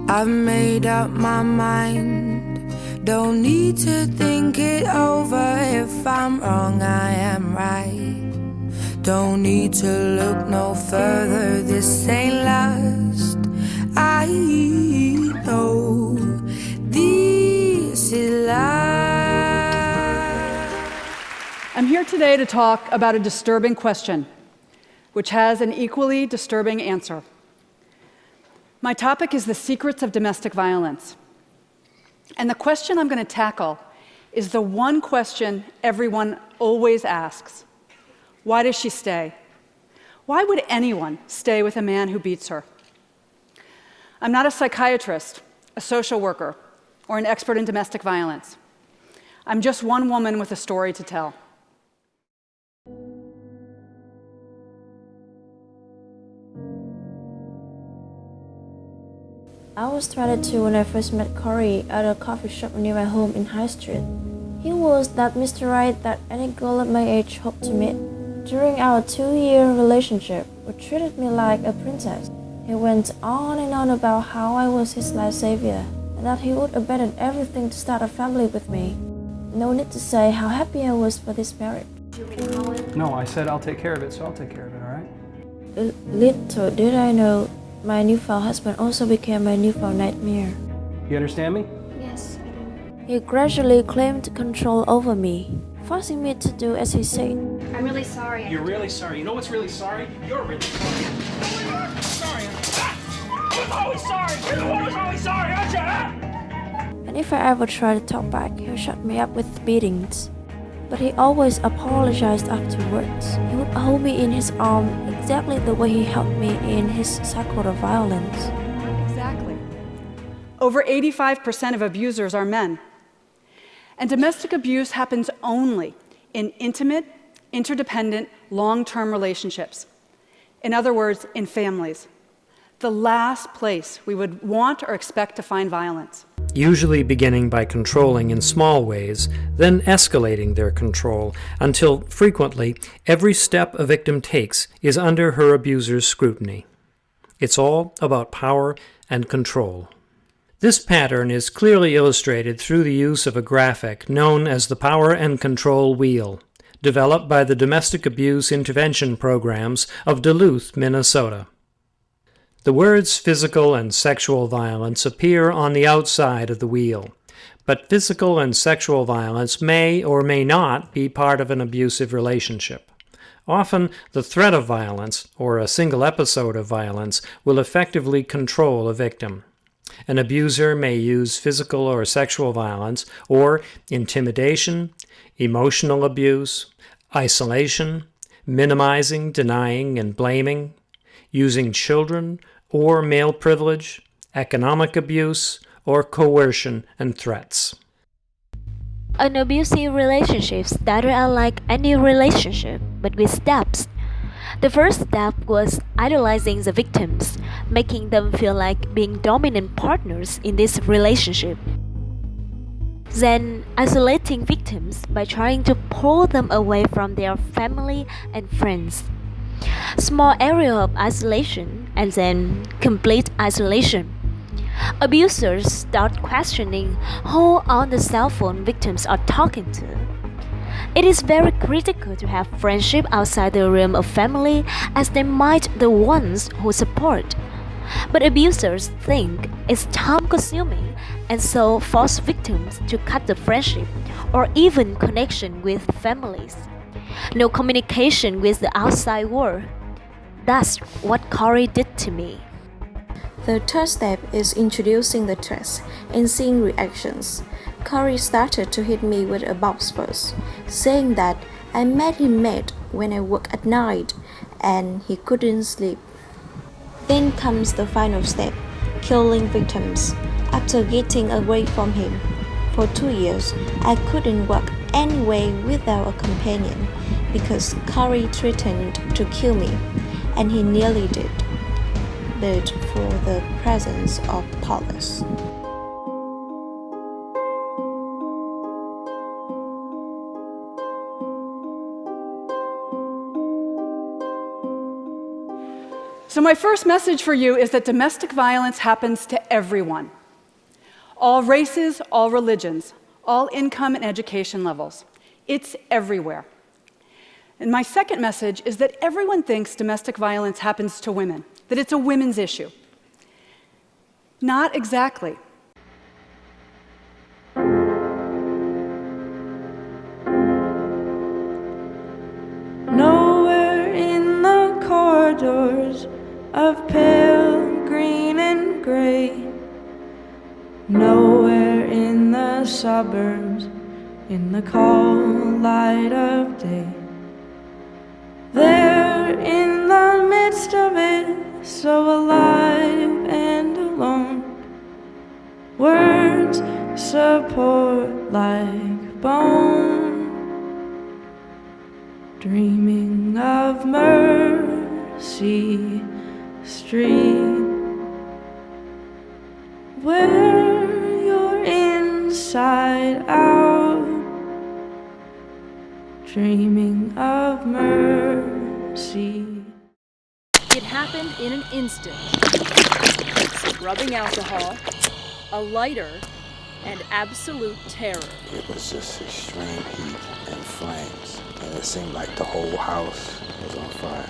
I've made up my mind, don't need to think it over. If I'm wrong, I am right. Don't need to look no further, this ain't last. I know this is life. I'm here today to talk about a disturbing question, which has an equally disturbing answer. My topic is the secrets of domestic violence. And the question I'm going to tackle is the one question everyone always asks. Why does she stay? Why would anyone stay with a man who beats her? I'm not a psychiatrist, a social worker, or an expert in domestic violence. I'm just one woman with a story to tell. I was 22 when I first met Corey at a coffee shop near my home in High Street. He was that Mr. Right that any girl at my age hoped to meet. During our 2-year relationship, he treated me like a princess. He went on and on about how I was his life savior and that he would abandon everything to start a family with me. No need to say how happy I was for this marriage. No, I said I'll take care of it, so I'll take care of it, all right? Little did I know, my newfound husband also became my newfound nightmare. You understand me? Yes, I do. He gradually claimed control over me, forcing me to do as he said. I'm really sorry. You're really sorry. You know what's really sorry? You're really sorry. Sorry. I was always sorry. You're the one who's always sorry, aren't you? And if I ever tried to talk back, he'll shut me up with beatings. But he always apologized afterwards. He would hold me in his arm exactly the way he held me in his cycle of violence. Exactly. Over 85% of abusers are men. And domestic abuse happens only in intimate, interdependent, long-term relationships. In other words, in families. The last place we would want or expect to find violence. Usually beginning by controlling in small ways, then escalating their control, until frequently every step a victim takes is under her abuser's scrutiny. It's all about power and control. This pattern is clearly illustrated through the use of a graphic known as the Power and Control Wheel, developed by the Domestic Abuse Intervention Programs of Duluth, Minnesota. The words physical and sexual violence appear on the outside of the wheel, but physical and sexual violence may or may not be part of an abusive relationship. Often, the threat of violence, or a single episode of violence, will effectively control a victim. An abuser may use physical or sexual violence, or intimidation, emotional abuse, isolation, minimizing, denying, and blaming, using children, or male privilege, economic abuse, or coercion and threats. An abusive relationship started out like any relationship, but with steps. The first step was idolizing the victims, making them feel like being dominant partners in this relationship. Then isolating victims by trying to pull them away from their family and friends. Small area of isolation and then complete isolation. Abusers start questioning who on the cell phone victims are talking to. It is very critical to have friendship outside the realm of family, as they might be the ones who support. But abusers think it's time-consuming and so force victims to cut the friendship or even connection with families. No communication with the outside world. That's what Corey did to me. The third step is introducing the threats and seeing reactions. Corey started to hit me with a box first, saying that I made him mad when I work at night and he couldn't sleep. Then comes the final step, killing victims. After getting away from him for 2 years, I couldn't walk anyway without a companion because Corey threatened to kill me, and he nearly did, but for the presence of police. So my first message for you is that domestic violence happens to everyone. All races, all religions, all income and education levels. It's everywhere. And my second message is that everyone thinks domestic violence happens to women, that it's a women's issue. Not exactly. Nowhere in the corridors of pale green and gray, nowhere in the suburbs, in the cold light of day, there in the midst of it, so alive and alone, words support like bone, dreaming of Mercy Street, where you're inside out, dreaming of mercy. It happened in an instant. Rubbing alcohol, a lighter, and absolute terror. It was just extreme heat and flames, and it seemed like the whole house was on fire.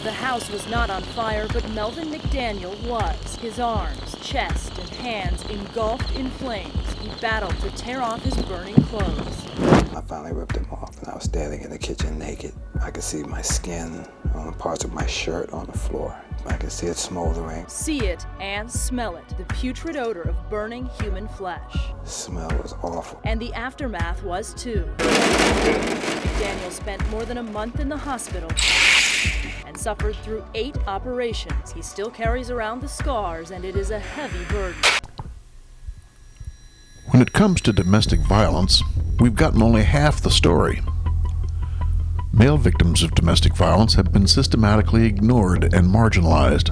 The house was not on fire, but Melvin McDaniel was. His arms, chest, and hands engulfed in flames. He battled to tear off his burning clothes. I finally ripped them off, and I was standing in the kitchen naked. I could see my skin on parts of my shirt on the floor. I could see it smoldering. See it and smell it, the putrid odor of burning human flesh. The smell was awful. And the aftermath was too. Daniel spent more than a month in the hospital and suffered through 8 operations. He still carries around the scars, and it is a heavy burden. When it comes to domestic violence, we've gotten only half the story. Male victims of domestic violence have been systematically ignored and marginalized.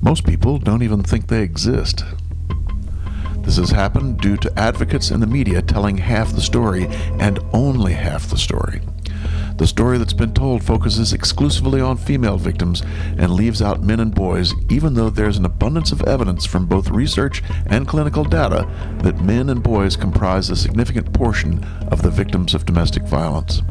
Most people don't even think they exist. This has happened due to advocates in the media telling half the story, and only half the story. The story that's been told focuses exclusively on female victims and leaves out men and boys, even though there's an abundance of evidence from both research and clinical data that men and boys comprise a significant portion of the victims of domestic violence.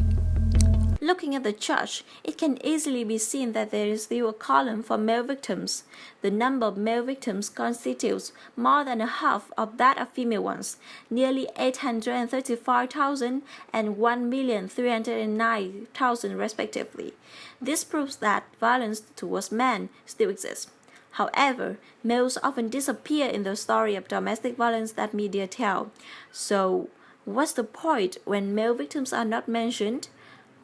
Looking at the chart, it can easily be seen that there is still a column for male victims. The number of male victims constitutes more than a half of that of female ones, nearly 835,000 and 1,309,000 respectively. This proves that violence towards men still exists. However, males often disappear in the story of domestic violence that media tell. So, what's the point when male victims are not mentioned?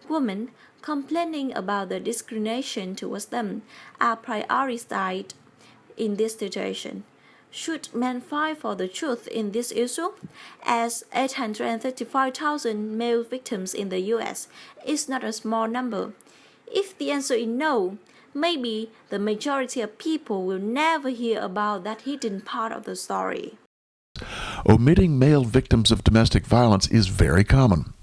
Women complaining about the discrimination towards them are prioritized in this situation. Should men fight for the truth in this issue? As 835,000 male victims in the US is not a small number. If the answer is no, maybe the majority of people will never hear about that hidden part of the story. Omitting male victims of domestic violence is very common.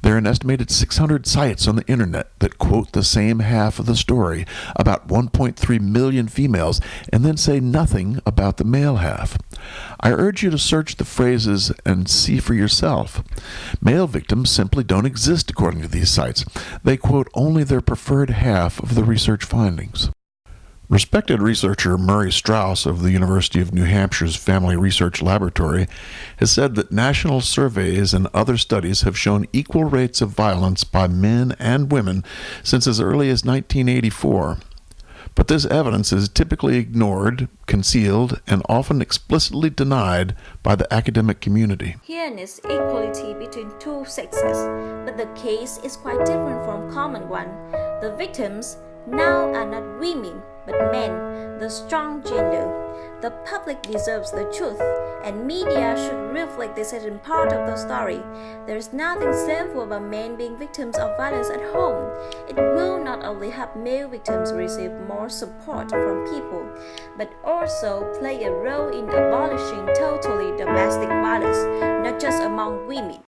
There are an estimated 600 sites on the internet that quote the same half of the story, about 1.3 million females, and then say nothing about the male half. I urge you to search the phrases and see for yourself. Male victims simply don't exist according to these sites. They quote only their preferred half of the research findings. Respected researcher Murray Strauss of the University of New Hampshire's Family Research Laboratory has said that national surveys and other studies have shown equal rates of violence by men and women since as early as 1984. But this evidence is typically ignored, concealed, and often explicitly denied by the academic community. Here is equality between two sexes, but the case is quite different from common one. The victims now are not women, but men, the strong gender. The public deserves the truth, and media should reflect this hidden part of the story. There is nothing shameful about men being victims of violence at home. It will not only help male victims receive more support from people, but also play a role in abolishing totally domestic violence, not just among women.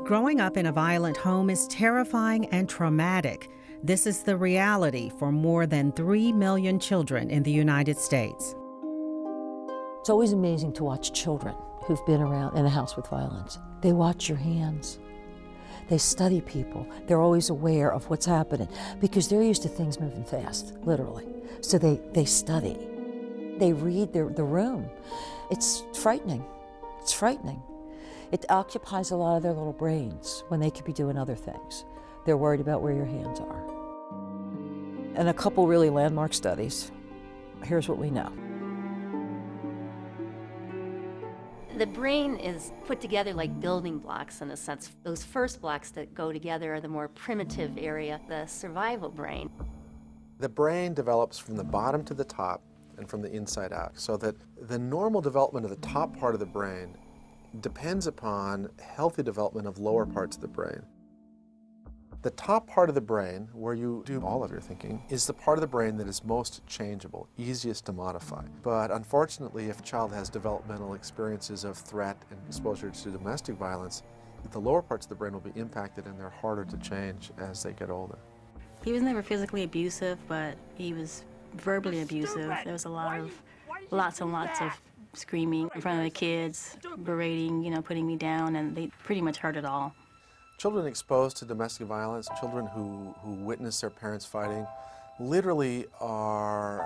Growing up in a violent home is terrifying and traumatic. This is the reality for more than 3 million children in the United States. It's always amazing to watch children who've been around in a house with violence. They watch your hands. They study people. They're always aware of what's happening because they're used to things moving fast, literally. So they study. They read the room. It's frightening. It's frightening. It occupies a lot of their little brains when they could be doing other things. They're worried about where your hands are. And a couple really landmark studies. Here's what we know. The brain is put together like building blocks in a sense. Those first blocks that go together are the more primitive area, the survival brain. The brain develops from the bottom to the top and from the inside out, so that the normal development of the top part of the brain depends upon healthy development of lower parts of the brain. The top part of the brain, where you do all of your thinking, is the part of the brain that is most changeable, easiest to modify. But unfortunately, if a child has developmental experiences of threat and exposure to domestic violence, the lower parts of the brain will be impacted and they're harder to change as they get older. He was never physically abusive, but he was verbally abusive. There was lots and lots of screaming in front of the kids, berating, putting me down, and they pretty much heard it all. Children exposed to domestic violence, children who witness their parents fighting, literally are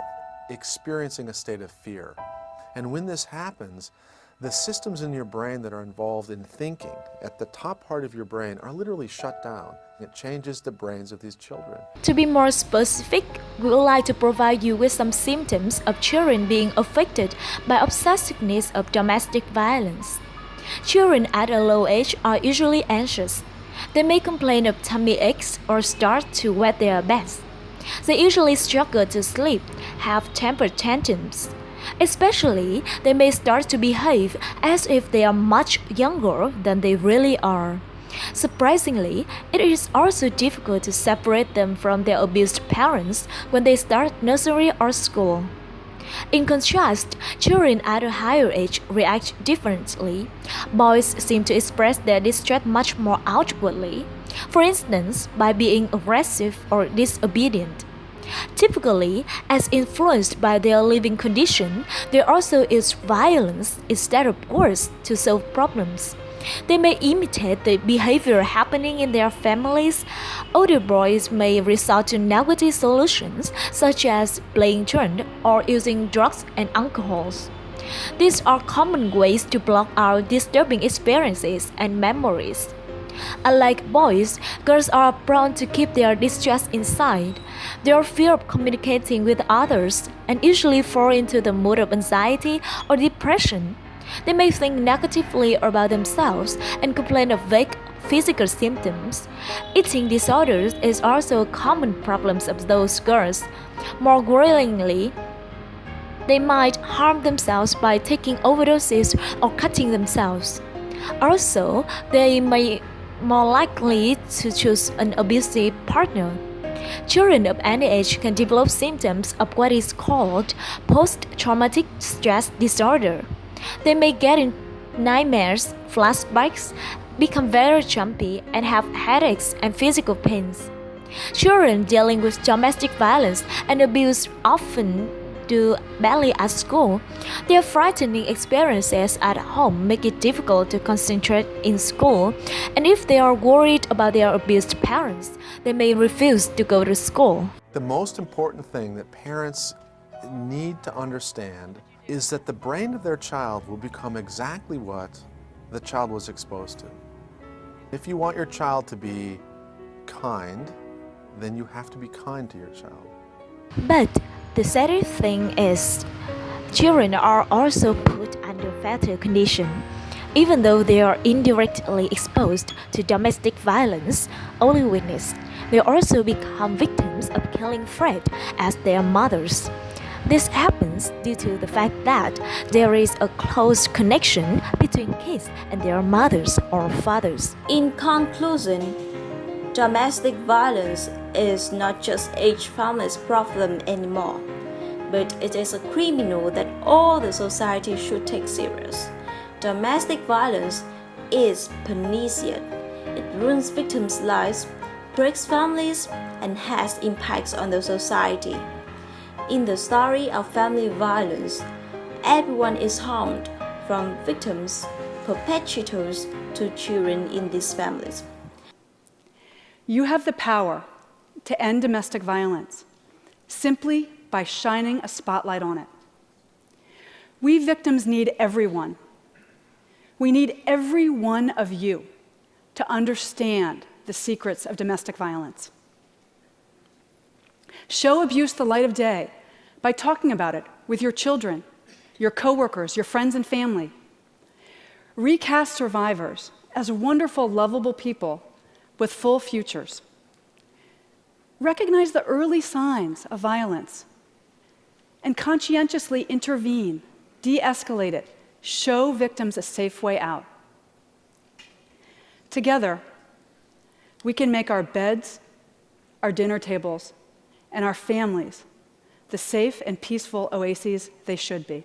experiencing a state of fear. And when this happens, the systems in your brain that are involved in thinking at the top part of your brain are literally shut down. It changes the brains of these children. To be more specific, we would like to provide you with some symptoms of children being affected by obsessiveness of domestic violence. Children at a low age are usually anxious. They may complain of tummy aches or start to wet their beds. They usually struggle to sleep, have temper tantrums. Especially, they may start to behave as if they are much younger than they really are. Surprisingly, it is also difficult to separate them from their abused parents when they start nursery or school. In contrast, children at a higher age react differently. Boys seem to express their distress much more outwardly, for instance, by being aggressive or disobedient. Typically, as influenced by their living condition, they also use violence instead of words to solve problems. They may imitate the behavior happening in their families. Older boys may resort to negative solutions, such as playing truant or using drugs and alcohols. These are common ways to block out disturbing experiences and memories. Unlike boys, girls are prone to keep their distress inside. They are fear of communicating with others and usually fall into the mood of anxiety or depression. They may think negatively about themselves and complain of vague physical symptoms. Eating disorders is also a common problem of those girls. More worryingly, they might harm themselves by taking overdoses or cutting themselves. Also, they may more likely to choose an abusive partner. Children of any age can develop symptoms of what is called post-traumatic stress disorder. They may get in nightmares, flashbacks, become very jumpy, and have headaches and physical pains. Children dealing with domestic violence and abuse often do badly at school. Their frightening experiences at home make it difficult to concentrate in school, and if they are worried about their abused parents, they may refuse to go to school. The most important thing that parents need to understand is that the brain of their child will become exactly what the child was exposed to. If you want your child to be kind, then you have to be kind to your child. But the sad thing is, children are also put under fatal condition. Even though they are indirectly exposed to domestic violence, only witness, they also become victims of killing threat as their mothers. This happens due to the fact that there is a close connection between kids and their mothers or fathers. In conclusion, domestic violence is not just each family's problem anymore, but it is a criminal that all the society should take serious. Domestic violence is pernicious. It ruins victims' lives, breaks families, and has impacts on the society. In the story of family violence, everyone is harmed, from victims, perpetrators, to children in these families. You have the power to end domestic violence simply by shining a spotlight on it. We victims need everyone. We need every one of you to understand the secrets of domestic violence. Show abuse the light of day by talking about it with your children, your coworkers, your friends and family. Recast survivors as wonderful, lovable people with full futures. Recognize the early signs of violence and conscientiously intervene, de-escalate it, show victims a safe way out. Together, we can make our beds, our dinner tables, and our families the safe and peaceful oases they should be.